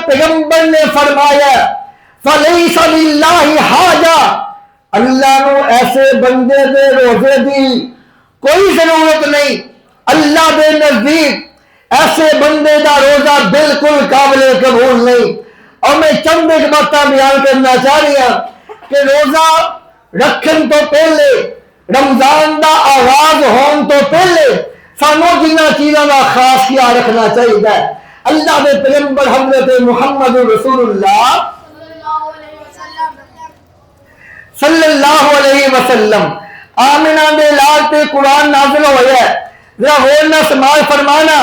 پیغمبر نے فرمایا فلیس للہ حاجہ، اللہ نو ایسے بندے دے روزے دی کوئی ضرورت نہیں، اللہ دے نزدیک ایسے بندے دا روزہ بالکل قابل قبول نہیں۔ اور میں چند ایک باتیں بیان کرنا چاہ رہی ہوں کہ روزہ رکھن تو پہلے، رمضان دا آغاز ہون تو پہلے سانوں جنہ چیزوں کا خاص خیال رکھنا چاہیے۔ اللہ دے پیغمبر حضرت محمد رسول اللہ صلی اللہ علیہ وسلم آمنہ دے لال تے قرآن نازل ہویا ہے، ذرا غور نہ سماعت فرمانا۔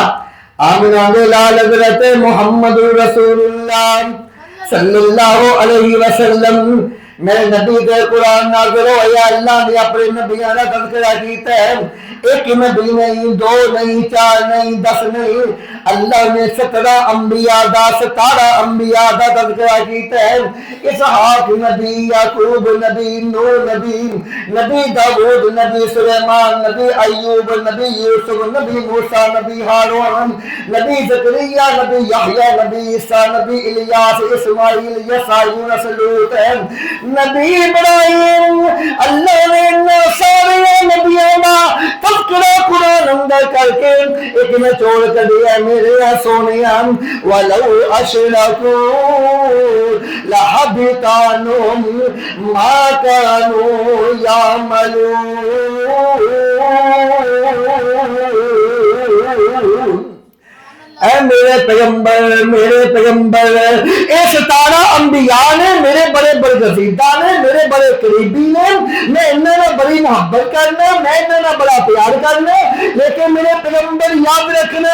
آمنہ دے لال حضرت محمد رسول اللہ صلی اللہ علیہ وسلم میرے نبی دے قرآن نازل ہویا، اللہ نے اپنے نبیوں کا تذکرہ کیتا ہے، ایک نبی نہیں، دو نہیں، چار نہیں، 10 نہیں، اللہ نے 17 انبیاء دا 17 انبیاء دا تذکرہ کیتا ہے۔ اسحاق نبی، یعقوب نبی، نوح نبی، نبی داؤد نبی، سلیمان نبی، ایوب نبی، یوسف نبی، موسیٰ نبی، ہارون نبی، زکریا نبی، یحییٰ نبی، عیسیٰ نبی، الیاس، اسماعیل، یسع، یونس، لوط، نبی ابراہیم۔ اللہ نے ان سارے نبیوں کا تذکرہ قرآن اندر کر کے ایک نے چھوڑ کر دیا میرے سونیا، وَلَوْ أَشْرَكُوا لَحَبِطَ عَنْهُمْ مَا كَانُوا يَعْمَلُونَ۔ اے میرے پیغمبر اے 17 انبیاء نے میرے بڑے برگزیدہ نے، میرے بڑے قریبی نے، میں انہوں نے بڑی محبت کرنا، میں انہوں نے بڑا پیار کرنا، لیکن میرے پیغمبر یاد رکھنا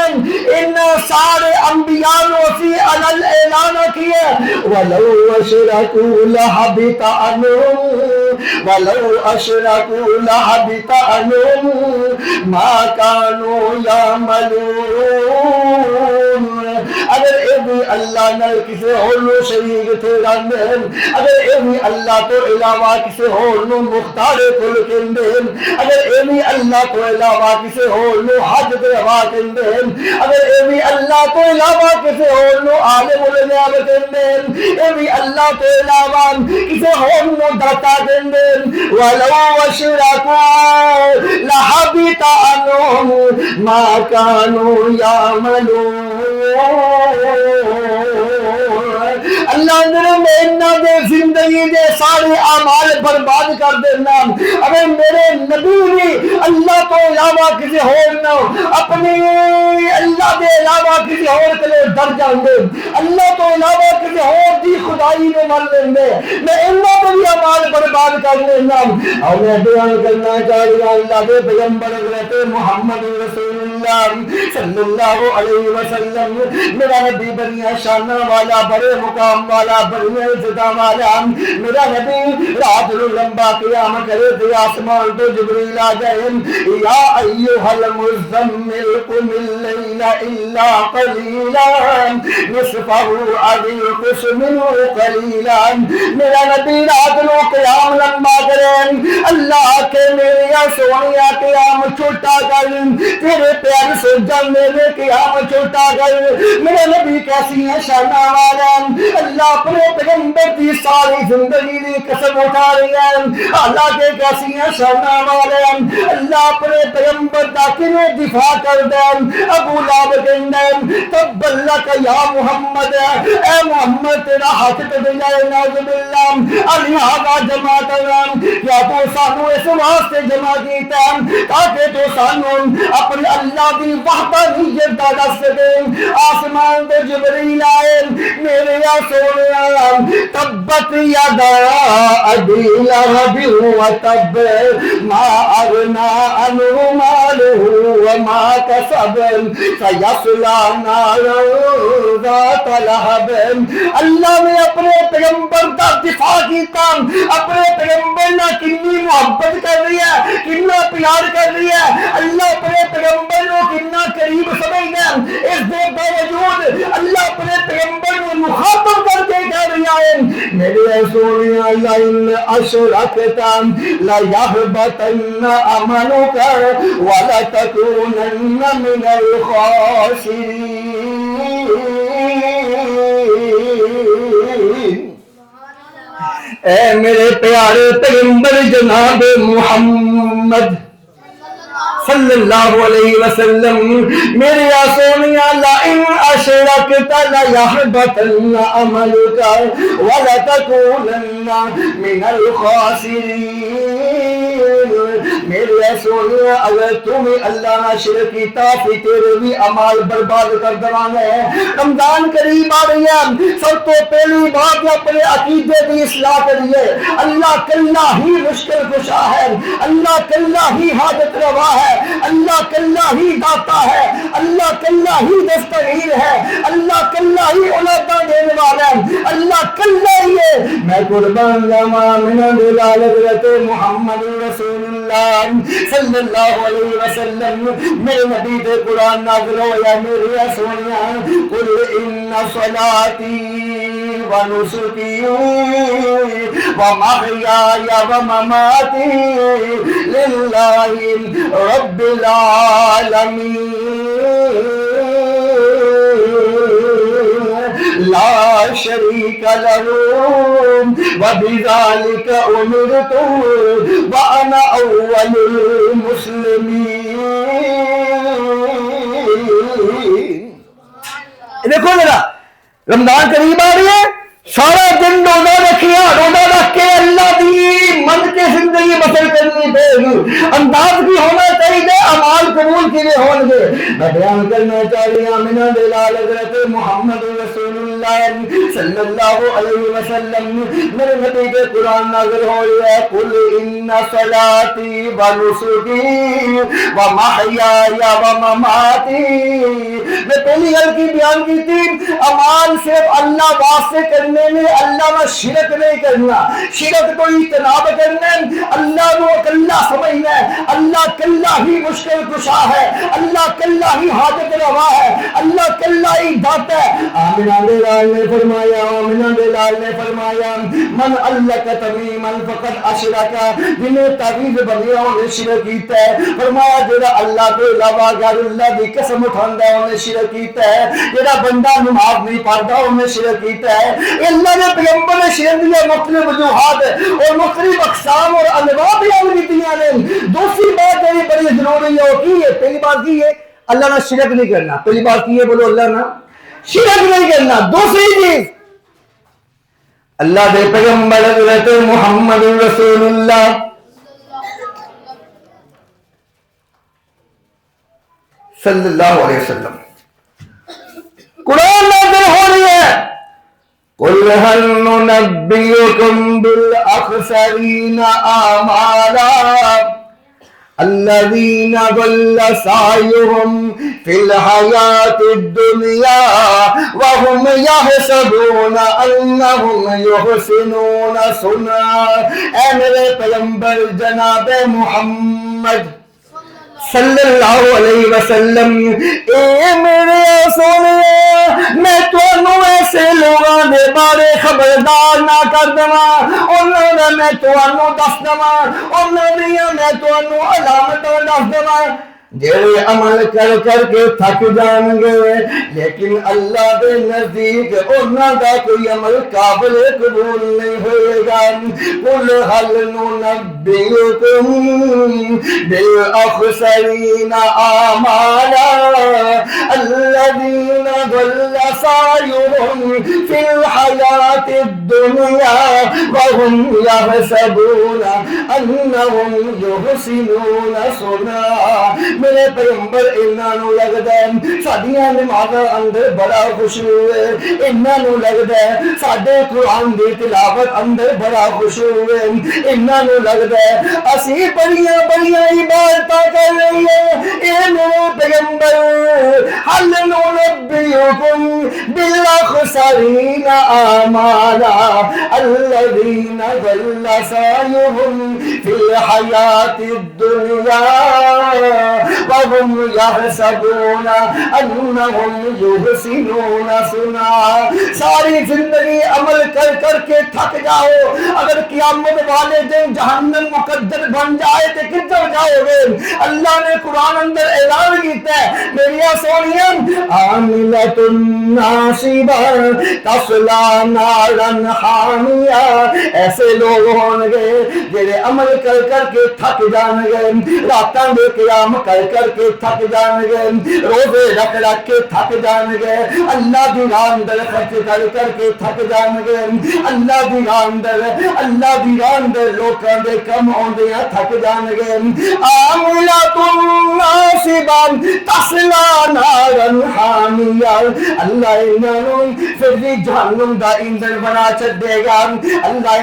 ان سارے انبیاء نے اسی اعلان کیے وَلَوْ أَشْرَكُوا لَحَبِطَ عَنْهُمْ وَلَوْ أَشْرَكُوا لَحَبِطَ عَنْهُمْ مَا كَانُوا يَعْمَلُونَ۔ اگر اے بھی اللہ نہ کسی اور نو شریک تھے رہنے، اگر اے بھی اللہ تو علاوہ کسی اور نو مختار کل کندے، اگر اے بھی اللہ تو علاوہ کسی اور نو حج روا کندے، اگر اے بھی اللہ تو علاوہ کسی اور نو عالم الغیب کندے، اے بھی اللہ تو علاوہ کسی اور نو داتا کندے، وَلَوْ أَشْرَكُوا لَحَبِطَ عَنْهُمْ مَا كَانُوا يَعْمَلُونَ۔ اللہ نے انہاں دے زندگی دے سارے اعمال برباد کر دینا۔ اگر میرے نبی بھی اللہ تو علاوہ کسی اور نہ اپنی اللہ دے علاوہ کسی اور کے لیے ڈر جاندے، اللہ تو علاوہ کسی اور دی خدائی میں مر لیندے، میں انہاں دے بھی اعمال برباد کر لینا۔ اور میں بیان کرنا چاہ رہا ہوں اللہ دے پیغمبر حضرت محمد رسول اللہ صلی اللہ علیہ وسلم میرا نبی بڑی شان والا، بڑے مقام والا، بڑی عزت والا، میرا نبی رات نو لمبا قیام کرے تے آسمان تو جبریل آ جائے، یا ایھا المزمل قم اللیل الا قلیلا نصفہ او انقص منہ قلیلا۔ میرا نبی رات نو قیام لمبا کرے، اللہ کے میرے سونیا قیام چھوٹا کر، تیرے پیار سے جان میرے قیام چھوٹا کر۔ میرے نبی کیسی ہے شانہ والا، اللہ اپنے پیغمبر کی ساری زندگی کی قسم اٹھا رہی ہے، اللہ کے کیسی ہے شانہ والا، اللہ اپنے پیغمبر کا کنے دفاع کر دے۔ ابو لہب کہندے تب لک یا محمد، اے محمد تیرا ہاتھ کٹ جائے نعوذ باللہ، الہذا جمع کرام، کیا تو سانو اس واسطے جمع کیتا تاکہ تو سانو اپنے اللہ کی وحدانیت دا دس سکے۔ آسمان تو جبریل آئے، میرے یا سونیا تبت یدا ابی لہب وتب ما اغنی عنہ مالہ وما کسب سیصلی نارا ذات لہب۔ اللہ نے اپنے پیغمبر کا دفاع کیتا، اپنے پیغمبر نے کنی محبت کر رہی ہے، کنا پیار کر رہی ہے، اللہ اپنے پیغمبر کو کنا قریب سمجھنا، اس دے باوجود اللہ اپنے پیغمبر کو مخاطب کر کے کہہ رہا ہے میرے سونیا لئن اشرکت لیحبطن عملک ولتکونن من الخاسرین۔ اے میرے پیارے پیغمبر جناب محمد صلی اللہ علیہ وسلم، میرے سونیا لئن اشرکت لیحبطن عملک ولتکونن من الخاسرین۔ میرے سونیا اگر تم اللہ نہ شرک کیتا پھر تیرے بھی عمال برباد کر دوانے۔ رمضان قریب آ رہی ہے، سب تو پہلی بات اپنے عقیدے کی اصلاح کریے۔ اللہ کلہ ہی مشکل کشا ہے، اللہ کلہ ہی حاجت روا ہے، اللہ کلہ ہی داتا ہے، اللہ کلہ ہی دستگیر ہے، اللہ کلہ ہی اولاداں دینے والا ہے، اللہ کلہ ہی ہے۔ میں قربان جاواں من دلال حضرت محمد رسول اللہ صلی اللہ علیہ وسلم، میرے نبی دے قرآن نازل ہویا۔ میرے سونیا قل ان صلاتی و نسکی و محیای و مماتی للہ رب العالمین لا شریک لہ وبذالک امرت وانا اول المسلمین۔ دیکھو ذرا، رمضان قریب آ رہی ہے، سارا دن روزہ رکھیا، روزہ رکھ کے اللہ دی من کے زندگی بسر کرنی پے گی۔ انداز بھی ہونا چاہیے، اعمال قبول کیے ہون گے۔ میں بیان کرنا چاہ رہی ہوں من دلال حضرت محمد رسول اللہ صلی اللہ علیہ وسلم، میرے نبی کے قرآن نازل ہو رہا ہے۔ قل ان صلاتی و نسکی و محیای و مماتی۔ میں پہلی گل کی بیان کی تھی، اعمال صرف اللہ واسطے کرنے میں، اللہ نہ شرک نہیں کرنا، شرک کو اجتناب کرنا، اللہ کو کلہ سمجھنا ہے، اللہ کلہ ہی مشکل کشا ہے، اللہ کلہ ہی حاجت روا ہے، اللہ کلہ ہی داتا ہے۔ آمنہ بلال نے فرمایا، آمنہ بلال نے فرمایا من علق تمیما فقد اشرکا، جنہیں تعویذ بنیا انہیں شرک کیتا ہے۔ فرمایا جڑا اللہ کے علاوہ غیر اللہ دی قسم اٹھاندا ہے انہیں شرک کیتا ہے، جڑا بندہ نماز نہیں پڑھتا انہیں شرک کیتا ہے۔ اللہ نے پیغمبر نے شرک دیا مختلف وجوہات اور مختلف اقسام اور انواع بیان کی نے۔ دوسری بات جو بڑی ضروری ہے وہ کی ہے، پہلی بات کی ہے اللہ نہ شرک نہیں کرنا، پہلی بات کی ہے بولو اللہ نہ شرک نہیں کرنا۔ دوسری چیز اللہ دے پیغمبر حضرت محمد رسول اللہ صلی اللہ علیہ وسلم قرآن نازل ہو رہی ہے۔ قل هل ننبئكم بالأخسرين أعمالا الذين ضل سعيهم في الحياة الدنيا وهم يحسبون أنهم يحسنون صنعا۔ اے میرے پیغمبر جناب محمد صلی اللہ علیہ وسلم، اے میرے سونے میں تانوں ایسے لوگاں دے بارے خبردار نہ کر دواں، انہاں دا میں تانوں دس دواں، انہاں دیاں میں تانوں علامتاں دس دواں جڑے عمل کر کر کے تھک جان گے، لیکن اللہ دے نزدیک انہاں دا کوئی عمل قابل قبول نہیں ہوئے گا۔ قل هل ننبئكم بالأخسرين أعمالا الذين ضل سعيهم في الحياة الدنيا وهم يحسبون أنهم يحسنون صنعا۔ میرے پیغمبر انہاں نوں لگدا ہے ساڈیاں نمازاں اندر بڑا خشوع ہے، انہاں نوں لگدا ہے ساڈے قرآن دی تلاوت اندر بڑا خشوع ہے، انہاں نوں لگدا ہے اسی بڑیاں بڑیاں عبادتاں کر رہے ہیں۔ اے میرے پیغمبر هل ننبئكم بالأخسرين أعمالا الذين ضل سعيهم في الحياة الدنيا وهم يحسبون انهم يحسنون صنعا. ساری زندگی عمل کر کر کے تھک جاؤ, اگر قیامت والے دن جہنم مقدر بن جائے تو کدھر جاؤ گے؟ اللہ نے قرآن اندر اعلان کیتا ہے میری سونیاں, عاملۃ ناصبہ تصلی نارا حامیہ. ایسے لوگ ہون گے جڑے عمل کر کر کے تھک جان گے, راتاں دے قیام کر کر کے تھک جان گے, روزے رکھ رکھ کے تھک جان گے, اللہ دی راہ اندر خرچ کر کر کے تھک جان گے, اللہ دی راہ اندر لوکاں دے کم آوندیاں تھک جان گے. عاملۃ ناصبہ تصلی نارا حامیہ. اللہ انہاں نوں پھر بھی جہنم دا ایندھن بنا چھڈے گا. اللہ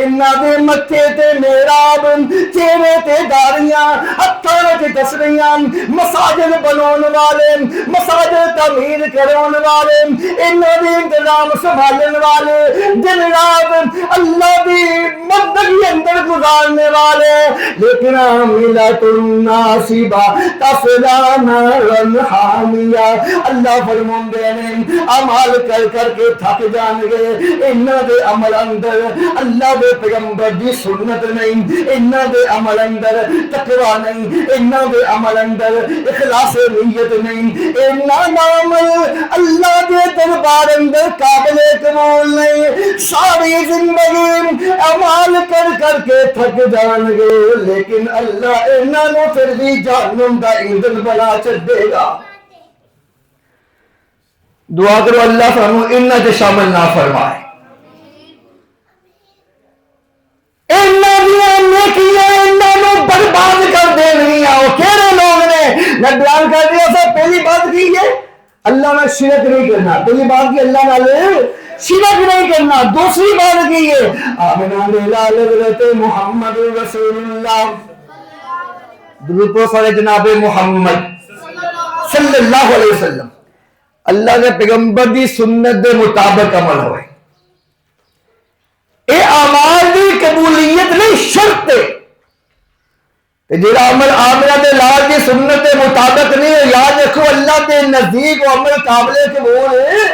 انہاں دے متھے تے محراب, چہرے تے داڑیاں, ہتھاں تے تسبیحاں, مساجد بناون والے, مساجد تعمیر کرون والے, انہاں دے انتظام سنبھالن والے, دن رات اللہ دی بندگی اندر گزارنے والے, لیکن عاملۃ ناصبہ تصلی نارا حامیہ. اللہ فرماندے نے اعمال کر کر کے تھک جان گے, انہاں دے عمل اندر اللہ دے پیغمبر دی سنت نہیں, انہاں دے عمل اندر تقوی نہیں, انہاں دے عمل اندر اخلاص نیت نہیں, انہاں دا عمل اللہ دے دربار اندر قابل قبول نہیں. ساری زندگی اعمال کر کر کے تھک جان گے, لیکن اللہ انہاں نوں پھر بھی جہنم دا ایندھن بنا چھڈے گا. دعا کرو اللہ سانو انہاں تے شامل نہ فرمائے. انہاں دیاں نیکیاں انہاں نوں برباد کر دینیاں. وہ کہڑے لوگ نے؟ میں بیان کر دیا سا, پہلی بات کی ہے اللہ میں شرک نہیں کرنا, پہلی بات کی اللہ والے شرک نہیں کرنا. دوسری بات کی ہے آمنہ بلال حضرت محمد رسول اللہ, درود پڑھو سارے جناب محمد صلی اللہ علیہ وسلم. اللہ کے پیغمبر دی سنت دے مطابق عمل ہوئے. اے اعمال دی قبولیت نہیں, شرط ہے. جڑا عمل آمنہ دے لال دی سنت دے مطابق نہیں ہے, یاد رکھو اللہ دے نزدیک وہ عمل قابل قبول ہے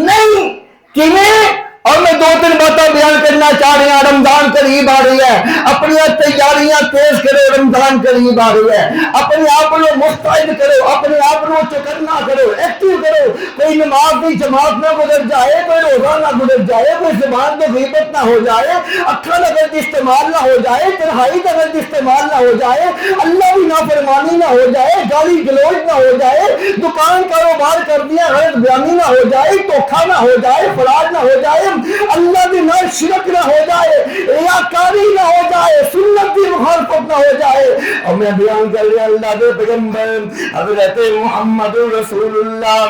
نہیں. کیویں؟ اور میں دو تین باتیں بیان کرنا چاہ رہی ہوں. رمضان قریب آ رہی ہے, اپنی تیاریاں تیز کرو, رمضان قریب آ رہی ہے. اپنے آپ کو مستعد کرو, اپنے آپ کو چکرنا کرو, ایکٹیو کرو. کوئی نماز کی جماعت نہ گزر جائے, کوئی روزہ نہ گزر جائے, کوئی زبان میں غیبت نہ ہو جائے, اکھاں کا غلط استعمال نہ ہو جائے, تنہائی کا غلط استعمال نہ ہو جائے, اللہ کی نافرمانی نہ ہو جائے, گالی گلوچ نہ ہو جائے, دکان کاروبار کر دیا غلط بیانی نہ ہو جائے, دھوکھا نہ ہو جائے, فراڈ نہ ہو جائے, اللہ کی نہ شرک نہ ہو جائے, ریاکاری نہ ہو جائے, سنت کی مخالفت نہ ہو جائے. اور میں بیان کر رہا اللہ کے پیغمبر حضرت محمد رسول اللہ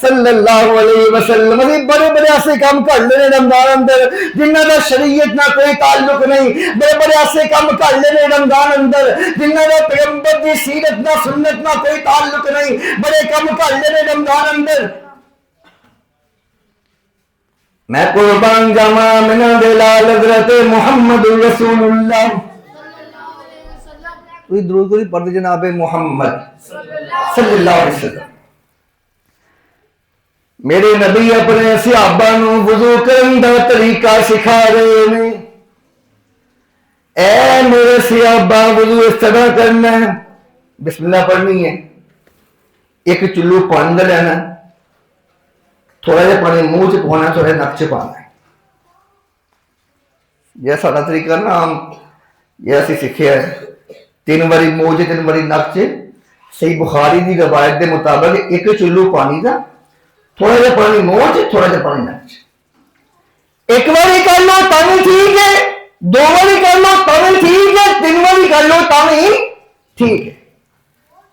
صلی اللہ علیہ وسلم بڑے بڑے ایسے کام کر لینے رمضان اندر جنہ کا شریعت نہ کوئی تعلق نہیں, بڑے بڑے ایسے کام کر لینے رمضان اندر جنہ کا پیغمبر کی سیرت نہ سنت نہ کوئی تعلق نہیں, بڑے کام کر لینے رمضان اندر. میں قربان جاواں آمنہ دے لال حضرت محمد رسول اللہ. کوئی درود کوئی پڑھ جناب محمد صلی اللہ علیہ وسلم. میرے نبی اپنے صحابہ نو وضو کرن دا طریقہ سکھا رہے ہیں. اے میرے صحابہ وضو اس طرح کرنا ہے, بسم اللہ پڑھنی ہے, ایک چلو پانی لینا, تھوڑا جہا پانی منہ چ پوانا, تھوڑا نک چ پانا ہے. یہ سارا طریقہ نا یہ اسی سیکھا ہے, 3 باری منہ چ 3 باری نک چ. صحیح بخاری دی روایت دے مطابق ایک چلو پانی دا, تھوڑا جہا پانی منہ چ, تھوڑا جہا پانی نک چ. ایک باری کر لو تاں ٹھیک ہے, 2 باری کر لو تاں ٹھیک ہے, 3 باری کر لو تاں ٹھیک ہے.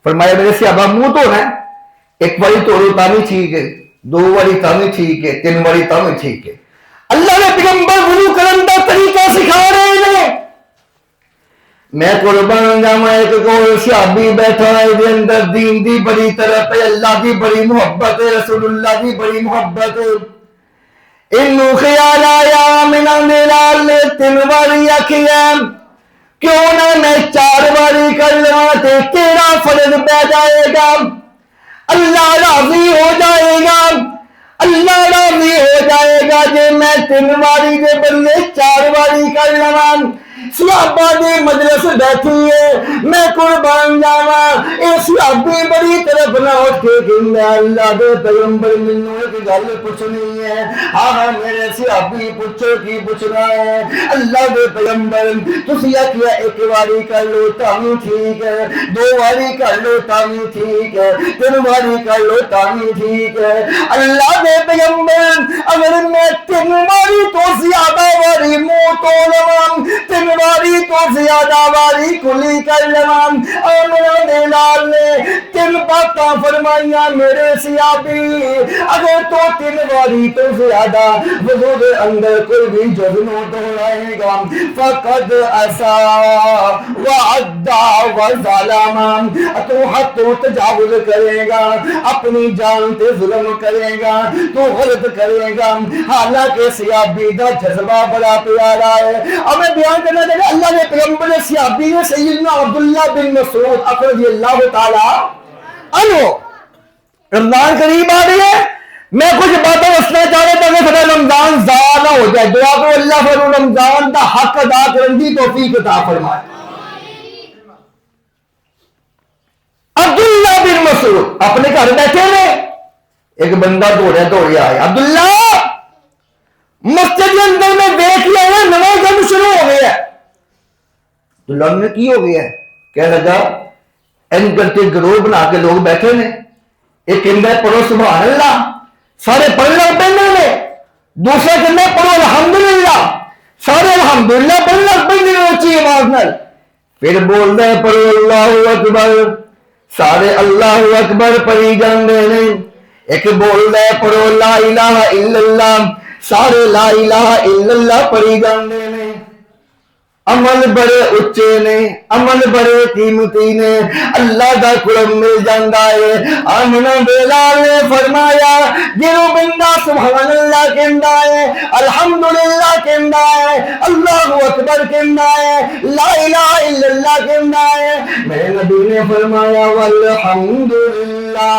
فرمایا میرے صحابہ منہ دھونا ہے, 1 باری دھو لو تاں ٹھیک ہے, 2 باری تاں ٹھیک ہے, 3 باری تاں ٹھیک ہے. اللہ نے پیغمبر وضو کرن دا طریقہ سکھا رہے ہیں. میں قربان جاواں ایک کول صحابی بیٹھا ہے دے اندر دین دی بڑی طرف ہے, اللہ دی بڑی محبت ہے, رسول اللہ دی بڑی محبت ہے. اینو خیال آیا آمنہ دے لال نے 3 باری آکھیا کیوں نہ میں 4 باری کر لوں تے تیرا فرض پہ جائے گا، اللہ راضی ہو جائے گا، اللہ راضی ہو جائے گا جے میں 3 باری دے بدلے 4 باری کر لواں۔ صحابہ دی مجلس بیٹھی ہے، میں قربان جاواں، اے صحابی بڑی طرف نہ اٹھ کے کہندا اللہ دے پیغمبر مینوں ایک گل پوچھنی ہے۔ ہاں میرے صحابی پوچھو کی پوچھنا ہے۔ اللہ دے پیغمبر تسی آکھیا 1 باری کر لو تاں ٹھیک ہے، 2 باری کر لو تاں ٹھیک ہے، 3 باری کر لو تاں ٹھیک ہے۔ اللہ دے پیغمبر اگر میں 3 باری تو زیادہ باری منہ تو لواں، 3 باری تو زیادہ باری کلی کر لواں، آمنہ دے لال نے 3 باتاں فرمائیاں میرے صحابی، اگر تو 3 باری تو زیادہ وضو دے اندر کوئی بھی جز نہ دہرائے گا فقد عصا وعدى وظلم، تو حد تو تجاوز کرے گا، اپنی جان تے ظلم کرے گا، تو غلط کرے گا۔ حالانکہ صحابی دا جذبہ بڑا پیارا ہے۔ اب میں بیان کرنا چاہتا ہوں اللہ کے پیغمبر صحابی نے سیدنا عبداللہ بن مسعود رضی اللہ تعالی عنہ، رمضان قریب آ رہی ہے، میں کچھ باتیں دسنا چاہ رہا تھا کہ تھوڑا رمضان ضائع نہ ہو جائے، دعا کو اللہ پر رمضان دا حق ادا کرنے دی توفیق عطا فرمائے۔ عبداللہ بن مسعود اپنے گھر بیٹھے نے، ایک بندہ دوڑے آیا، عبداللہ مسجد کے اندر میں دیکھ لیا ہے نماز جب شروع ہو گیا ہے۔ عبداللہ نے کی ہو گیا ہے؟ کہنے لگا این کرتے گروہ بنا کے لوگ بیٹھے نے، ایک کہندہ ہے پڑھو سبحان اللہ، سارے پڑھنا پڑھنے نے، دوسرا کہندہ ہے پڑھو الحمدللہ، سارے الحمدللہ پڑھنا پڑھنے اونچی آواز نال، پھر بول رہے پڑھو اللہ اکبر، سارے اللہ اکبر پڑھی جاندے نے، ایک بول رہے پڑھو لا الہ الا اللہ، سارے لا الہ الا اللہ پڑھی جاندے نے۔ عمل بڑے اچے نے، عمل بڑے قیمتی نے، اللہ دا قرب مل جاندا ہے۔ آمنہ بلال نے فرمایا جنوں بندہ سبحان اللہ کہندا ہے، الحمدللہ کہندا ہے، اللہ اکبر کہندا ہے، لا الہ الا اللہ کہندا ہے، میرے نبی نے فرمایا والحمدللہ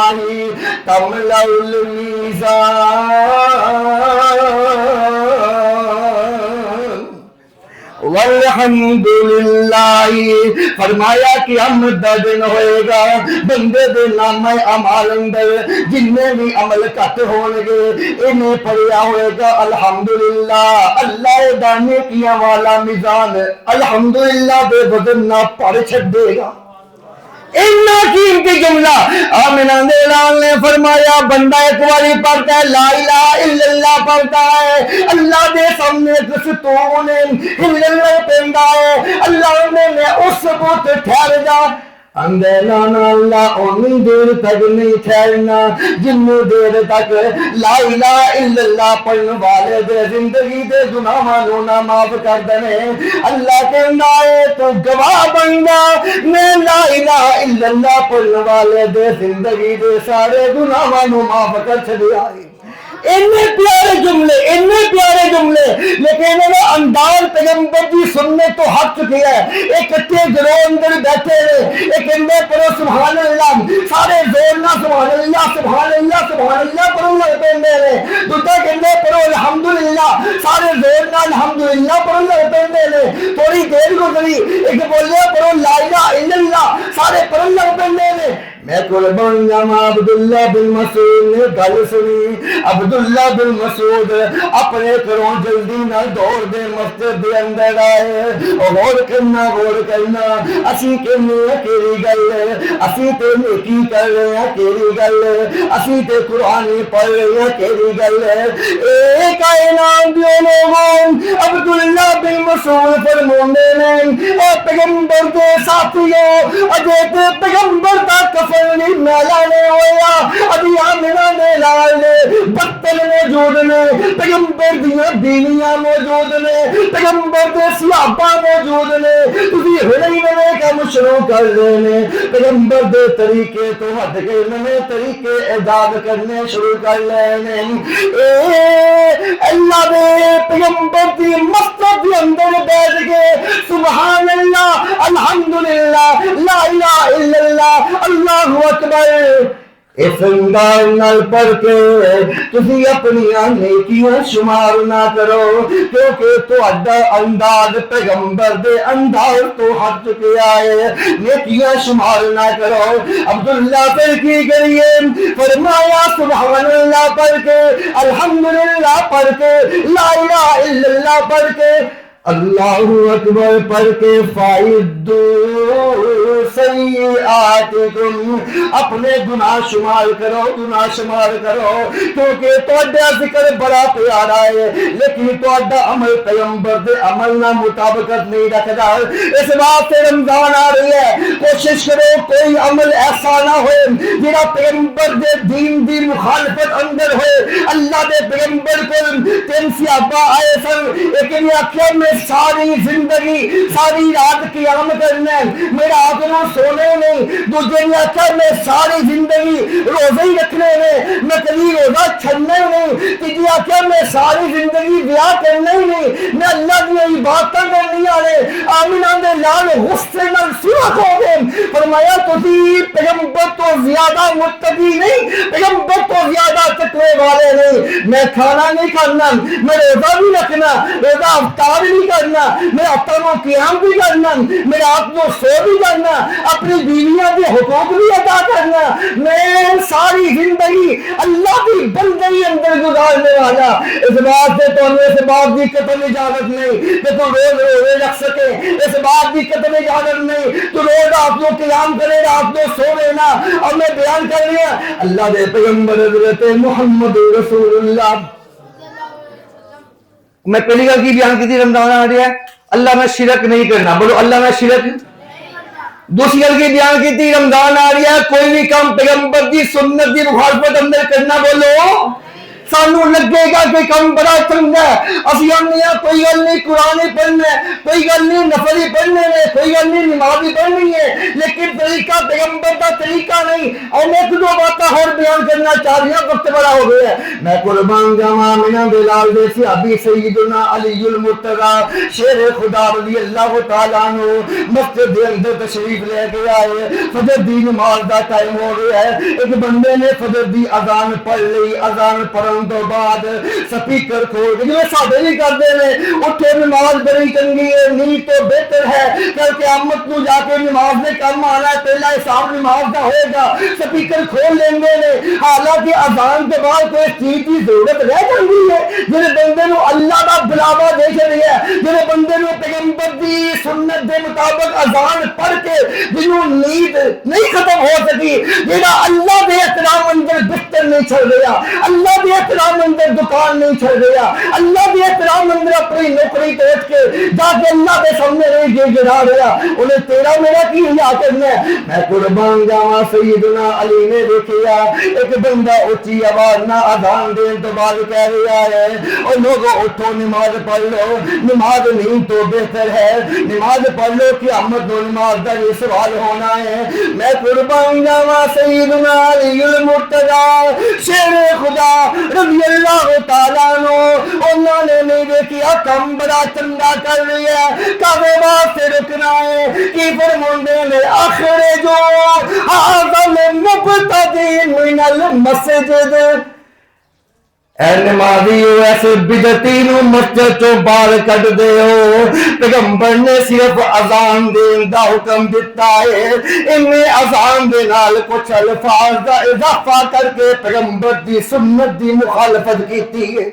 تملأ المیزان، والحمدللہ فرمایا کہ قیامت دا دن ہوئے گا، بندے دے نامہ اعمال اندر جننے بھی عمل کٹ ہونگے انہیں پڑھیا ہوئے گا الحمدللہ، اللہ دا نیکیاں والا میزان الحمدللہ دے وزن نہ پڑھ چھڈ دے گا۔ اتنا قیمتی جملہ آمنہ دلال نے فرمایا بندہ ایک باری پڑھتا ہے لا الہ الا اللہ پڑھتا ہے، اللہ دے سامنے ستون ہلنا پیندا ہے، اللہ نے اس بت ٹھہر جا اندینا اللہ اونی دیر تک نہیں ٹھہرنا جنوں دیر تک لا الہ الا اللہ پڑھنے والے دے زندگی دے گناہاں نوں نہ معاف کر دے۔ اللہ کہندا ہے تو گواہ بن جا میں لا الہ الا اللہ پڑھنے والے دے زندگی دے سارے گناہاں نوں معاف کر چھڈیا ہے۔ اتنے پیارے جملے لیکن انہوں انداز پیغمبر کی سننے تو ہٹ چکے ہیں۔ ایک کٹے گروہ اندر بیٹھے ہیں، ایک اندر پڑھو سبحان اللہ، سارے زور نہ سبحان اللہ سبحان اللہ سبحان اللہ پڑھو لگ پیندے ہیں، دوسرا کہندے پڑھو الحمدللہ، سارے زور نہ الحمدللہ پڑھو لگ پیندے ہیں۔ تھوڑی دیر گزری ایک بولے پڑھو لا الہ الا اللہ، سارے پڑھو لگ پیندے ہیں۔ میں قربان جاواں عبداللہ بن مسعود نے گل سنی، عبداللہ بن مسعود اپنے گھروں جلدی نہ دوڑ دے مسجد دے اندر آئے، غور کرنا اسی کہنے کیڑی گل ہے، اسی تے نیکی کر رہے ہیں کیڑی گل ہے، اسی تے قرآن پڑھ رہے ہیں کیڑی گل ہے۔ اے کائنات دے لوگوں عبداللہ بن مسعود فرماندے نے اے پیغمبر دے ساتھیو اجے تے پیغمبر دا کفن نہیں میلا نہیں ہویا، ابھی آمنہ نے لال نے بطل نے موجود نے, پیغمبر دیاں بیویاں موجود نے, پیغمبر دے صحابہ موجود نے, تسی ہنے نویں کام شروع کر رہے نے, پیغمبر دے طریقے تو ہٹ کے نویں طریقے ایجاد کرنے شروع کر رہے نے. اللہ دے پیغمبر دی مسجد کے اندر بیٹھ کے سبحان اللہ, الحمدللہ, لا الہ الا اللہ, اللہ اکبر اس انداز نال پڑھ کے تسی اپنی نیکیاں شمار نہ کرو, کیونکہ تہاڈا انداز پیغمبر دے انداز تو ہٹ چکیا ہے. نیکیاں شمار نہ کرو. عبداللہ پھر کی کریے, فرمایا سبحان اللہ پڑھ کے, الحمدللہ پڑھ کے, لا الہ الا اللہ پڑھ کے, اللہ اکبر پڑھ کے, فائدو سیئاتکم, اپنے گناہ شمار کرو, گناہ شمار کرو, کیونکہ تہاڈا ذکر بڑا پیارا ہے لیکن تہاڈا عمل پیغمبر دے عمل نہ مطابقت نہیں رکھدا. اس بات سے رمضان آ رہی ہے, کوشش کرو کوئی عمل ایسا نہ ہوئے جڑا پیغمبر دے دین دی مخالفت اندر ہوئے. اللہ دے پیغمبر کو 3 صحابہ آئے سن, ایک نے آخیا میں ساری زندگی ساری رات قیام کرنا ہے, میرا آخر سونے نہیں. دوسرے نے آخیا میں ساری زندگی روزے ہی رکھنے نے, میں کبھی روزہ چھڑنا ہی نہیں. تیجی آخیا میں ساری زندگی بیاہ کرنا ہی نہیں, میں اللہ کی عبادت کرنی آنے. آمینہ دے لال غصے نال سوراخ ہو گئے. فرمایا تسی پیغمبر تو زیادہ متقی نہیں, پیغمبر تو زیادہ تقوی والے نہیں. میں کھانا نہیں کھانا, میں روزہ بھی رکھنا, روزہ افطار بھی کرنا, میں ہفتہ کو قیام بھی کرنا, میں رات کو سو بھی کرنا, اپنی بیویاں کے حقوق بھی ادا کرنا. میں ساری زندگی اللہ کی بندگی اندر گزارنے والا. اس بات سے تو اس بات کی قطعی اجازت نہیں کہ تو روز روزے رکھ سکے, اس بات کی قطعی اجازت نہیں تو روز رات کو قیام کرے, رات کو سو لینا. اور میں بیان کر رہا اللہ دے پیغمبر حضرت محمد رسول اللہ. میں پہلی گل کی بیان کی تھی, رمضان آ رہا ہے, اللہ میں شرک نہیں کرنا, بولو اللہ میں شرک. دوسری گل کی بیان کی تھی, رمضان آ رہا ہے, کوئی بھی کام پیغمبر کی سنت کی مخالفت اندر کرنا, بولو سانو لگے گا کہ کم بڑا چنگا ہے. اسی آنے کوئی گل نہیں قرآن ہی پڑھنا ہے, کوئی گل نہیں نفل ہی پڑھنے ہے, کوئی گل نہیں نماز ہی پڑھنی ہے, لیکن طریقہ پیغمبر کا طریقہ نہیں. اور میں 2 باتیں اور بیان کرنا چاہ رہی ہوں, وقت بڑا ہو گیا ہے. میں قربان جاواں مینا بلال دے صحابی سیدنا علی المرتضی شیر خدا رضی اللہ تعالیٰ عنہ مسجد دے اندر تشریف لے کے آئے. فجر دی نماز دا ٹائم ہو گیا ہے. ایک بندے نے فجر دی اذان پڑھ لی, اذان پڑھن تو بعد سپیکر کھول کے جیسے سادے نہیں کرتے ہیں, اٹھے نماز بڑی چنگی ہے, نیند تو بہتر ہے, کل قیامت کو جا کے نماز نے کم آنا ہے, پہلا حساب نماز کا ہوئے گا, سپیکر کھول لیں گے نے. حالانکہ اذان کے بعد کوئی چیز کی ضرورت رہ جاتی ہے جنہیں بندے کو اللہ کا بلاوا دے چلی ہے, جنہیں بندے کو پیغمبر دی سنت دے مطابق اذان پڑھ کے جنہوں نیند نہیں ختم ہو سکی, جنہاں اللہ دے احترام اندر بستر نہیں چھڑ گیا, اللہ دے احترام اندر دکان نہیں چھڑ گیا, اللہ کے احترام اندر اپنی نوکری توڑ کے جا کے اللہ کے سامنے نہیں گے گرا گیا, انہیں تیرا میرا کی حیا کرنا ہے. میں قربان جاواں سیدنا علی نے دیکھیا ایک بندہ اونچی آواز نہ اذان دین تو بعد کہہ رہا ہے, اور لوگوں اٹھو نماز پڑھ لو, نماز نہیں تو بہتر ہے, نماز پڑھ لو قیامت و نماز کا یہ سوال ہونا ہے. میں قربان جاواں سیدنا علی المرتضی شیر خدا رضی اللہ تعالیٰ عنہ, انہوں نے نہیں دیکھیا کم بڑا چنگا کر رہی ہے, کعبے واسطے رکنا ہے کی فرماندے نے آخر جو اعظم مبتدی من المسجد. اے نمازی ہو ایسے بدعتی نو مسجد چوں باہر کڈ دے ہو, پیغمبر نے صرف اذان دین دا حکم دیتا ہے, انہیں اذان دے نال کچھ الفاظ دا اضافہ کر کے پیغمبر دی سنت دی مخالفت کیتی ہے.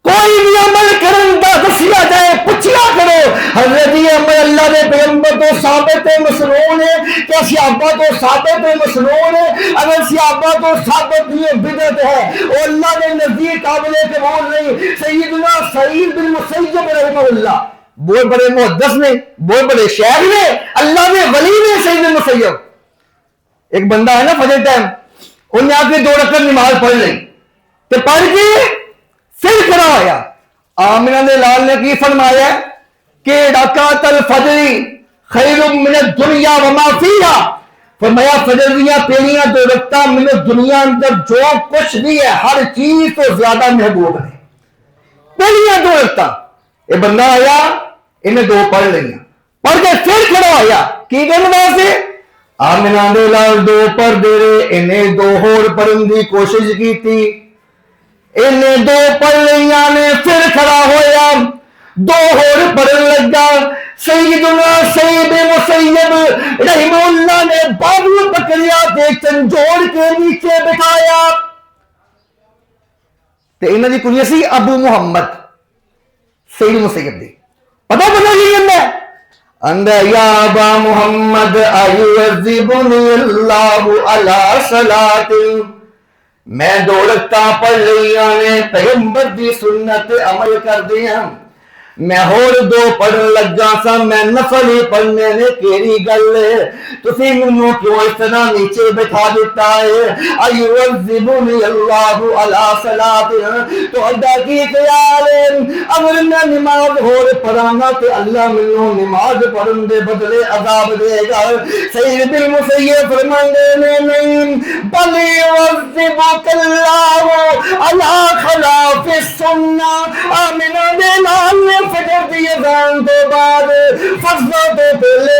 کوئی بھی عمل کرن دا دسیا جائے پوچھیا کرو, حضرت یہ عمل اللہ دے پیغمبر تو ثابت مسنون ہے, کیا صحابہ تو ثابت مسنون ہے؟ اگر صحابہ تو ثابت یہ بدعت ہے اور اللہ کے نزدیک قابل قبول نہیں. سیدنا سعید بن مسیب رحمہ اللہ بہت بڑے محدث نے, بہت بڑے شیخ نے, اللہ کے ولی نے. سعید بن مسیب ایک بندہ ہے نا فجر ٹائم, انہیں آ کے 2 رکعت نماز پڑھ لی تو پڑھ کے پھر کھڑا ہویا. آمنہ دے لال نے کی فرمایا کہ رکعت الفجر خیر من الدنیا وما فیہا. فرمایا فجر دیا پہلیاں 2 رکعتاں مجھے دنیا اندر جو کچھ بھی ہے ہر چیز تو زیادہ محبوب ہے. پہلیاں 2 رکعتاں یہ بندہ آیا انہیں 2 پڑھ لیا پڑھ کے پھر کھڑا ہویا کی کرنے واسطے آمنہ دے لال 2 پڑھ دے رہے انہیں 2 اور پڑھن دی کوشش کی تھی انہیں 2 پڑھ لیاں نے پھر کھڑا ہویا 2 اور پڑھن لگا. سیدنا سید مسیب رحمہ اللہ نے بابو پکڑیا تے چنجوڑ کے نیچے بٹھایا تے انہاں دی کنیا سی ابو محمد سید مسیب دی. پتہ کی کہندا ہے اندر یا ابا محمد ایعذبنی اللہ علی صلاۃ. میں 2 رکعتاں پڑھ لیاں نے پیغمبر دی سنت عمل کر دیاں میں اور 2 پڑھن لگا سا میں نفل ہی پڑھنے نے کیڑی گل ہے تسی منوں کیوں اس طرح نیچے بٹھا دیتا ہے. ایعذبنی اللہ علی صلاۃ. تو ادا کی خیال ہے اگر میں نماز اور پڑھاں گا تو اللہ منوں نماز پڑھن دے بدلے عذاب دے گا. سید المسیب فرماندے نے نہیں بل یعذبک اللہ علی خلاف السنہ. آمنہ دے لال نے فجر دی اذان تو بعد فضا تو پہلے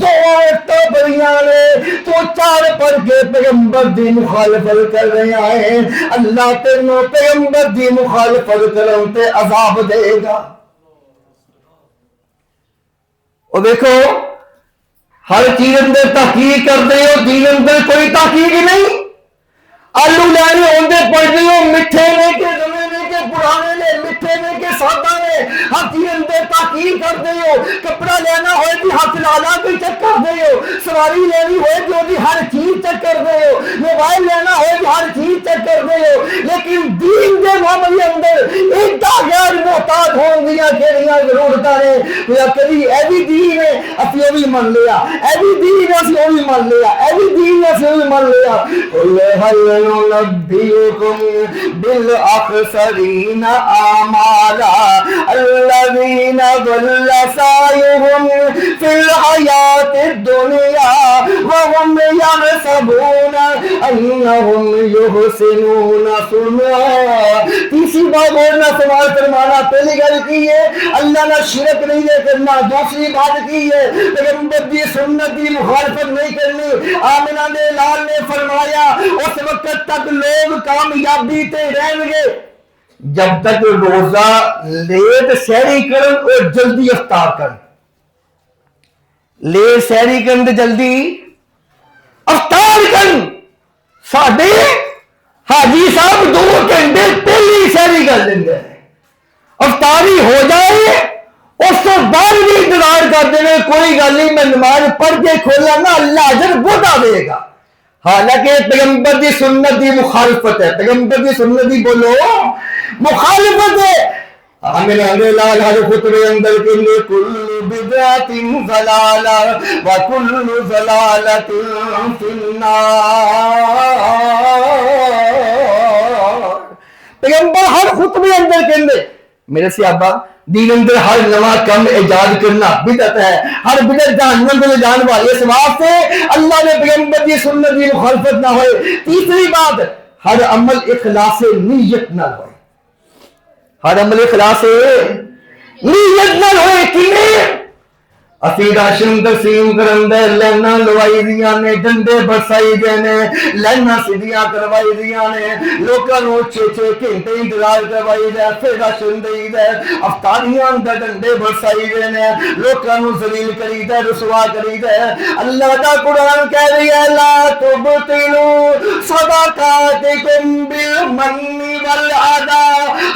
2 رکعتاں پڑھیاں نے تو 4 پڑھ کے پیغمبر دی مخالفت کر رہے ہیں. اللہ تینوں پیغمبر دی مخالفت کرن تے عذاب دے گا. اور دیکھو ہر چیز اندر تحقیق کر دے ہو دین اندر کوئی تحقیق ہی نہیں. آلو لینے ہوندے پڑھتے ہو میٹھے نے کہ نویں نے کہ پرانے نے میٹھے نے کہ سادہ نے ہر چیز اندر تحقیق کر دے ہو. کپڑا لینا ہوئے بھی ہاتھ لالا کوئی چیک کر دے ہو. سواری لینی ہوئے جو بھی ہر چیز چیک کر دے ہو. موبائل لینا ہوئے بھی ہر چیز چیک کر دے ہو. لیکن دین دے معاملے اندر ایڈا غیر محتاط ہون گیا کیڑیاں ضرورتاں نے کوئی کبھی اے بھی دین ہے اسی او بھی من لیا اے بھی دین ہے اسی او بھی من لیا اے بھی دین ہے اسی او بھی من لیا. قل نبئکم بالاخسرین اعمالا الذین ضل سعیہم فی الحیاۃ الدنیا وهم یحسبون انہم یحسنون صنعا. تیسری بات اور نہ سوال فرمانا. پہلی گل کی ہے اللہ نے شرک نہیں کرنا. دوسری بات کی ہے پیغمبر دی سنت دی مخالفت نہیں کرنی. آمنہ نے لال نے فرمایا اس وقت تک لوگ کامیابی تے رہن گے جب تک روزہ لیٹ سحری کرن اور جلدی افطار کرن. لیٹ سحری کرن تے جلدی افطار کرن. ساڈے حاجی صاحب 2 گھنٹے پہلی سحری کر لیندے ہیں. افطاری ہو جائے اس تو بعد بھی انتظار کر دے کوئی گل نہیں میں نماز پڑھ کے کھولا نا اللہ اجر بہت دے گا. حالانکہ پیغمبر دی سنت دی مخالفت ہے. پیغمبر دی سنت دی بولو مخالفت ہے. آمین علیہ لال ہر خطبے اندر کہنے کل بدعت ضلالہ وکل ضلالۃ فی النار. پیغمبر ہر خطبے اندر کہنے میرے صحابہ دین اندر ہر نواں کم ایجاد کرنا بدعت ہے. ہر بدعت جہنم میں جان والی اس واسطے اللہ نے پیغمبر کی سنت کی مخالفت نہ ہوئے. تیسری بات ہر عمل اخلاص نیت نہ ہوئے. ہر عمل اخلاص نیت نہ ہوئے. کیویں اسی راشن تقسیم کرن دے لینا لوائی دیاں نے ڈنڈے برسائی دے نے لینا سیدھیاں کروائی دیاں نے لوکاں نوں 6-6 گھنٹے انتظار کروائی دے پھر راشن دئی دے افطاریاں دے ڈنڈے برسائی دے نے لوکاں نوں ذلیل کری دے رسوا کری دے. اللہ دا قرآن کہہ رہی ہے لا تبطلوا صدقاتکم بالمن والعدا.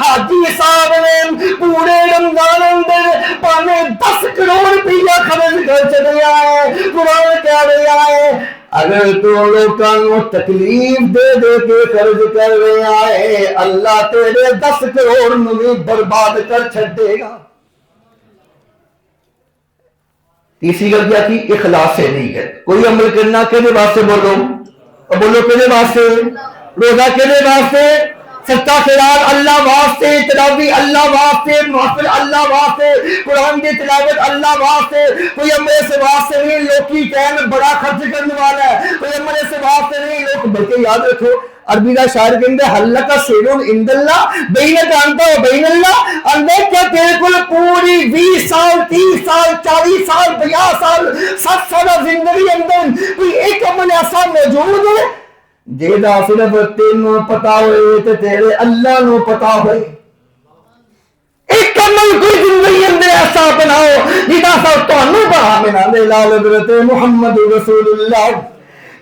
حاجی صاحب نے پورے رمضان اندر پانے 10 کروڑ روپیہ خرچ کر چلیا ہے. قرآن کہہ رہا ہے اگر تو لوگوں تکلیف دے دے کے خرچ کر رہا ہے اللہ تیرے 10 کروڑ نو بھی برباد کر چھڈے گا. تیسری گل کیا تھی اخلاص سے نہیں ہے. کوئی عمل کرنا کہنے واسطے بولو اور بولو کہنے واسطے؟ روزہ کہنے واسطے؟ سچا خیال اللہ واسطے، تراویح اللہ واسطے، محفل اللہ واسطے، قرآن کی تلاوت اللہ واسطے، کوئی عمل سے واسطے نہیں لوکی کہن بڑا خرچ کرنے والا ہے، کوئی عمل سے واسطے نہیں لوگ، بلکہ یاد رکھو عربی کا شاعر کہتے ہیں حلق سیرون عند اللہ بینک انت و بین اللہ، اندر کیا تیرے کو پوری 20 سال 30 سال 40 سال 50 سال 60 سال زندگی اندر کوئی ایک عمل ایسا موجود ہے جیدہ صرف تینوں پتا ہوئے تے تیرے اللہ نو پتا ہوئے، ایک عمل کوئی زندگی اندر ایسا بناؤ جیدہ سب تو انو پڑھا منا دے لال حضرت محمد رسول اللہ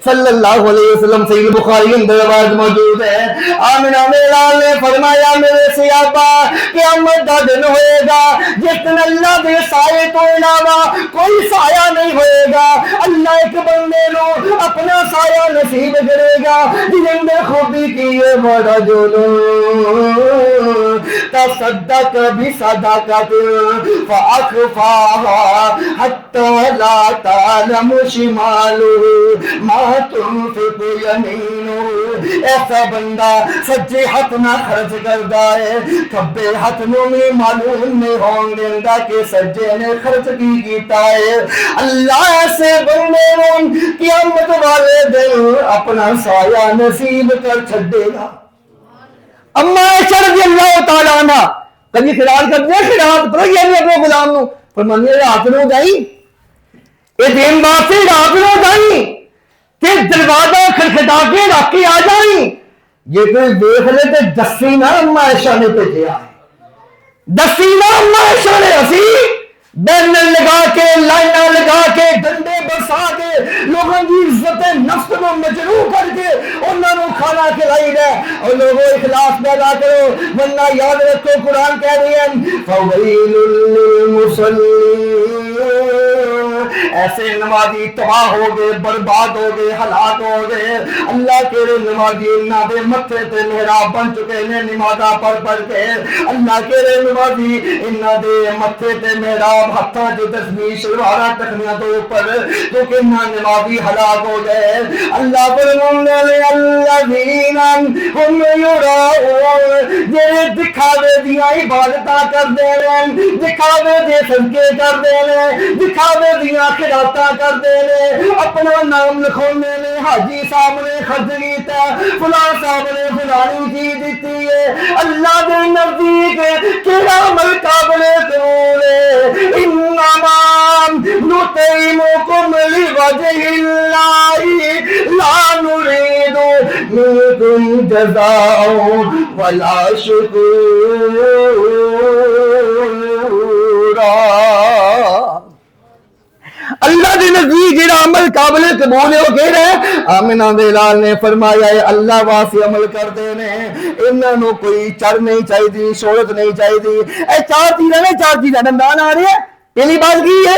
صلی اللہ علیہ وسلم، صحیح بخاری اندر روایت موجود ہے، آمنہ میرال نے فرمایا میرے صحابہ قیامت کا دن ہوئے گا جس دن اللہ دے سائے تو علاوہ کوئی سایہ نہیں ہوئے گا، اللہ ایک بندے نو اپنا سایہ نصیب کرے گا جن میں خوبی کیے ورجل تصدق بصدقۃ فأخفاها حتى لا تعلم شماله ما تنفق یمینہ، ایسا بندہ سجے ہاتھ نہ خرچ کرتا ہے کھبے ہاتھ نو بھی معلوم نہیں ہون دینا کہ سجے نے خرچ کی کیتا ہے، اللہ ایسے بندے نو قیامت والے دن اپنا سایہ نصیب کر چھڈے گا۔ اما عائشہ رضی اللہ تعالیٰ عنہ کبھی خیال کرتے ہیں خیرات پر یہ اپنے غلام نو فرمانے رات نو جائی یہ دین واسطے رات نو جائی کہ دروازہ کھٹکھٹا کے رکھ کے آ جائیں، یہ کوئی دیکھ لے تو دسی نہ اما عائشہ نے بھیجا ہے، دسی نہ اما عائشہ نے، اسی بینر لگا کے لائنہ لگا کے ڈنڈے برسا کے لوگوں کی عزت نفس کو مجروح کر کے انہوں نے کھانا کھلائی ہے، اور لوگوں اخلاص پیدا کرو ورنہ یاد رکھو قرآن کہہ رہی ہے فویل للمصلین، ایسے نمازی تباہ ہو گئے برباد ہو گئے ہلاک ہو گئے، اللہ کے نمازی انہاں دے متھے تے محراب بن چکے نے نمازاں پڑھ کے، اللہ کے نمازی انہاں دے متھے تے محراب ہتھاں تے تسبیح شلوارا ٹکھنیاں تو اوپر کیونکہ انہاں نمازی ہلاک ہو گئے، اللہ فرماندے نے الذین ہم یراؤن جڑے دکھاوے دیاں عبادتاں کردے نے، دکھاوے دے صدقے کردے نے، دکھاوے دیاں خیراتاں کردے نے، اپنا نام لکھوندے نے، حاجی صاحب نے خرچ کیتا، فلاں صاحب نے فلانی چیز دیتی ہے، اللہ دے نزدیک کیڑا عمل قابل قبول ہے؟ انما نطعمکم لوجہ اللہ لا نريد منکم جزاء ولا شکورا، اللہ دے نزدیک جڑا عمل قابل قبول ہے وہ کہہ رہے ہیں آمنہ دے لال نے فرمایا ہے اللہ واسطے عمل کرتے نے، انہاں نو کوئی چر نہیں چاہیے شہرت نہیں چاہیے، اے چار چیزیں نام آ رہے ہیں، پہلی بات کی ہے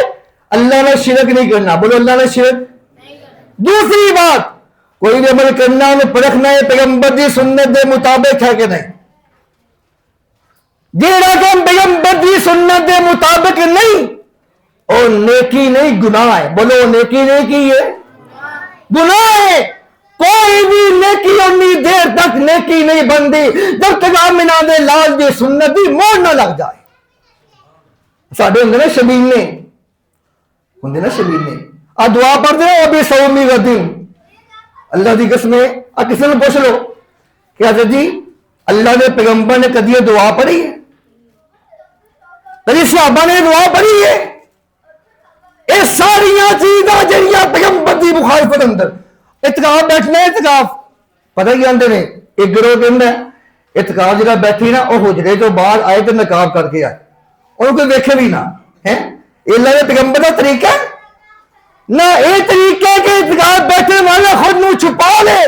اللہ نے شرک نہیں کرنا، بولو اللہ نے شرک، دوسری بات کوئی بھی عمل کرنا انہیں پرکھنا ہے پیغمبر دی سنت دے مطابق ہے کہ نہیں، جیڑا کہ پیغمبر دی سنت دے مطابق نہیں اور نیکی نہیں گناہ ہے، بولو نیکی نہیں کی ہے گناہ ہے، کوئی بھی نیکی انی دیر تک نیکی نہیں بندی جب تک آمنہ دے لال دی سنت دی موڑ نہ لگ جائے۔ ساڑھے ہوں نا شبینے ہوں نا شبینے آ دعا پڑھ دے ابھی سومی غدین، اللہ دی قسمیں آ کسی نے پوچھ لو کہ حضرت جی اللہ نے پیغمبر نے کدی دعا پڑھی ہے، کدی صحابہ نے دعا پڑھی ہے؟ یہ ساریاں چیزاں جڑیاں پیغمبر دی مخالفت اندر، اعتکاف بیٹھنا ہے، اعتکاف پتہ کیا آندے نے ایک گروہ کہندا ہے اعتکاف جڑا بیٹھی نا وہ حجرے تو باہر آئے تو نقاب کر کے آئے، انہوں کوئی ویکھے بھی نہ ہے، اللہ کے پیغمبر کا طریقہ ہے نہ یہ طریقہ کہ اعتکاف بیٹھنے والا خود نو چھپا لے،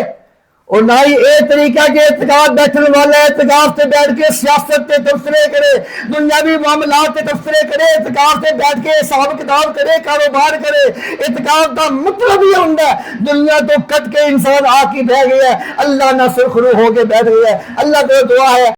اور نہ ہی یہ طریقہ کہ اعتکاف بیٹھنے والا اعتکاف سے بیٹھ کے سیاست کے تبصرے کرے، دنیاوی معاملات کے تبصرے کرے، اعتکاف سے بیٹھ کے حساب کتاب کرے، کاروبار کرے، اعتکاف کا مطلب یہ ہوتا ہے دنیا تو کٹ کے انسان آ کے بہ گیا ہے، اللہ نہ سرخرو ہو کے بیٹھ گیا ہے۔ اللہ کو دعا ہے